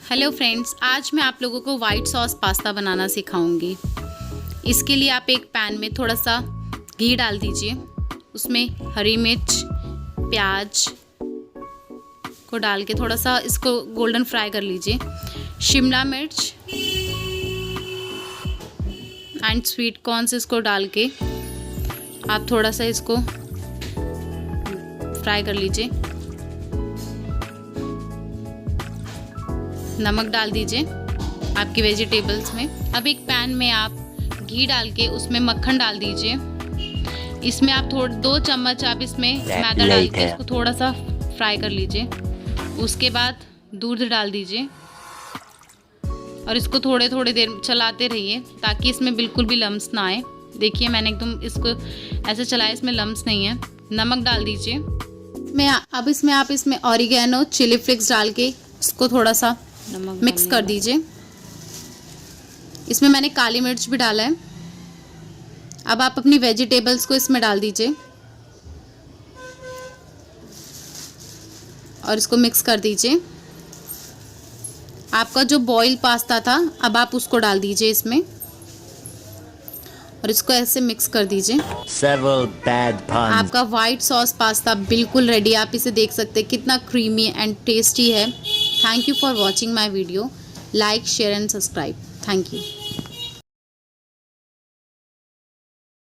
Hello friends, आज मैं आप लोगों को वाइट सॉस पास्ता बनाना सिखाऊंगी। इसके लिए आप एक पैन में थोड़ा सा घी डाल दीजिए। उसमें हरी मिर्च, प्याज को डाल के थोड़ा सा इसको गोल्डन फ्राई कर लीजिए। शिमला मिर्च एंड स्वीट कॉर्न्स इसको डाल के आप थोड़ा सा इसको फ्राई कर लीजिए। नमक डाल दीजिए आपकी वेजिटेबल्स में। अब एक पैन में आप घी डाल के उसमें मक्खन डाल दीजिए। इसमें आप 2 चम्मच आप इसमें मैदा डाल के इसको थोड़ा सा फ्राई कर लीजिए। उसके बाद दूध डाल दीजिए और इसको थोड़े देर चलाते रहिए ताकि इसमें बिल्कुल भी लम्स ना आए। देखिए मैंने एकदम इसको ऐसे चलाया, इसमें लम्स नहीं है। नमक डाल दीजिए। अब इसमें आप ऑरिगेनो, चिली फ्लेक्स डाल के इसको थोड़ा सा मिक्स कर दीजिए। इसमें मैंने काली मिर्च भी डाला है। अब आप अपनी वेजिटेबल्स को इसमें डाल दीजिए और इसको मिक्स कर दीजिए। आपका जो बॉइल पास्ता था अब आप उसको डाल दीजिए इसमें और इसको ऐसे मिक्स कर दीजिए। आपका वाइट सॉस पास्ता बिल्कुल रेडी। आप इसे देख सकते हैं कितना क्रीमी एंड टेस्टी है। Thank you for watching my video. Like, share and subscribe. Thank you.